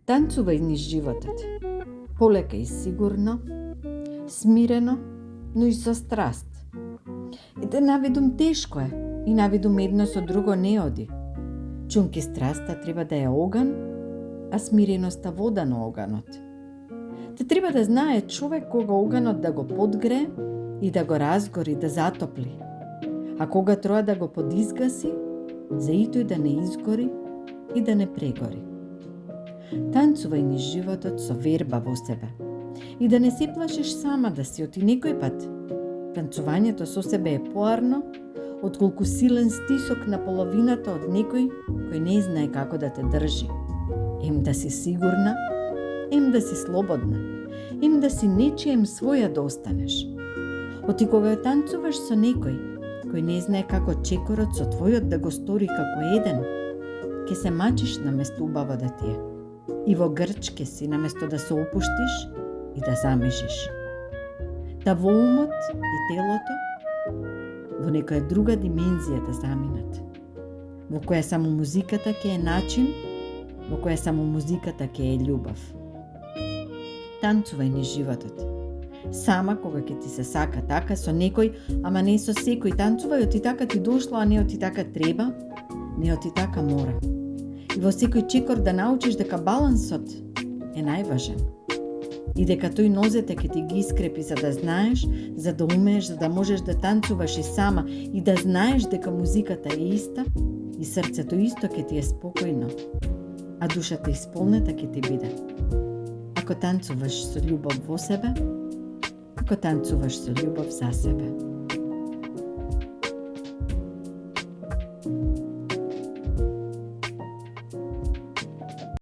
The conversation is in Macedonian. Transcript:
Танцувај низ животот. Полека и сигурно, смирено, но и со страст. Да навидум тешко е и навидум едно со друго не оди. Чунки страста треба да е оган, а смиреноста вода на оганот. Те треба да знае човек кога оганот да го подгре и да го разгори, да затопли. А кога троа да го подизгаси, за и тој да не изгори и да не прегори. Танцувај низ животот со верба во себе. И да не се плашиш сама да си оти некој пат. Танцувањето со себе е поарно, отколку силен стисок на половината од некој кој не знае како да те држи. Ем да си сигурна, ем да си слободна, ем да си нечием своја да останеш. Оти кога танцуваш со некој кој не знае како чекорот со твојот да го стори како еден, ке се мачиш наместо убаво да ти е. И во грчке си наместо да се опуштиш и да замижиш. Да во умот и телото во некоја друга димензија да заминат, во која само музиката ке е начин, во која само музиката ке е љубов. Танцувај низ животот. Сама кога ќе ти се сака така со некој, ама не со секој, танцувај оти така ти дошло, а не оти така треба, не оти така мора. И во секој чекор да научиш дека балансот е најважен. И дека тој нозете ќе ти ги искрепи за да знаеш, за да умееш, за да можеш да танцуваш и сама и да знаеш дека музиката е иста и срцето исто ќе ти е спокојно, а душата исполнета ќе ти биде. Ако танцуваш со љубов во себе, ако танцуваш со љубов за себе.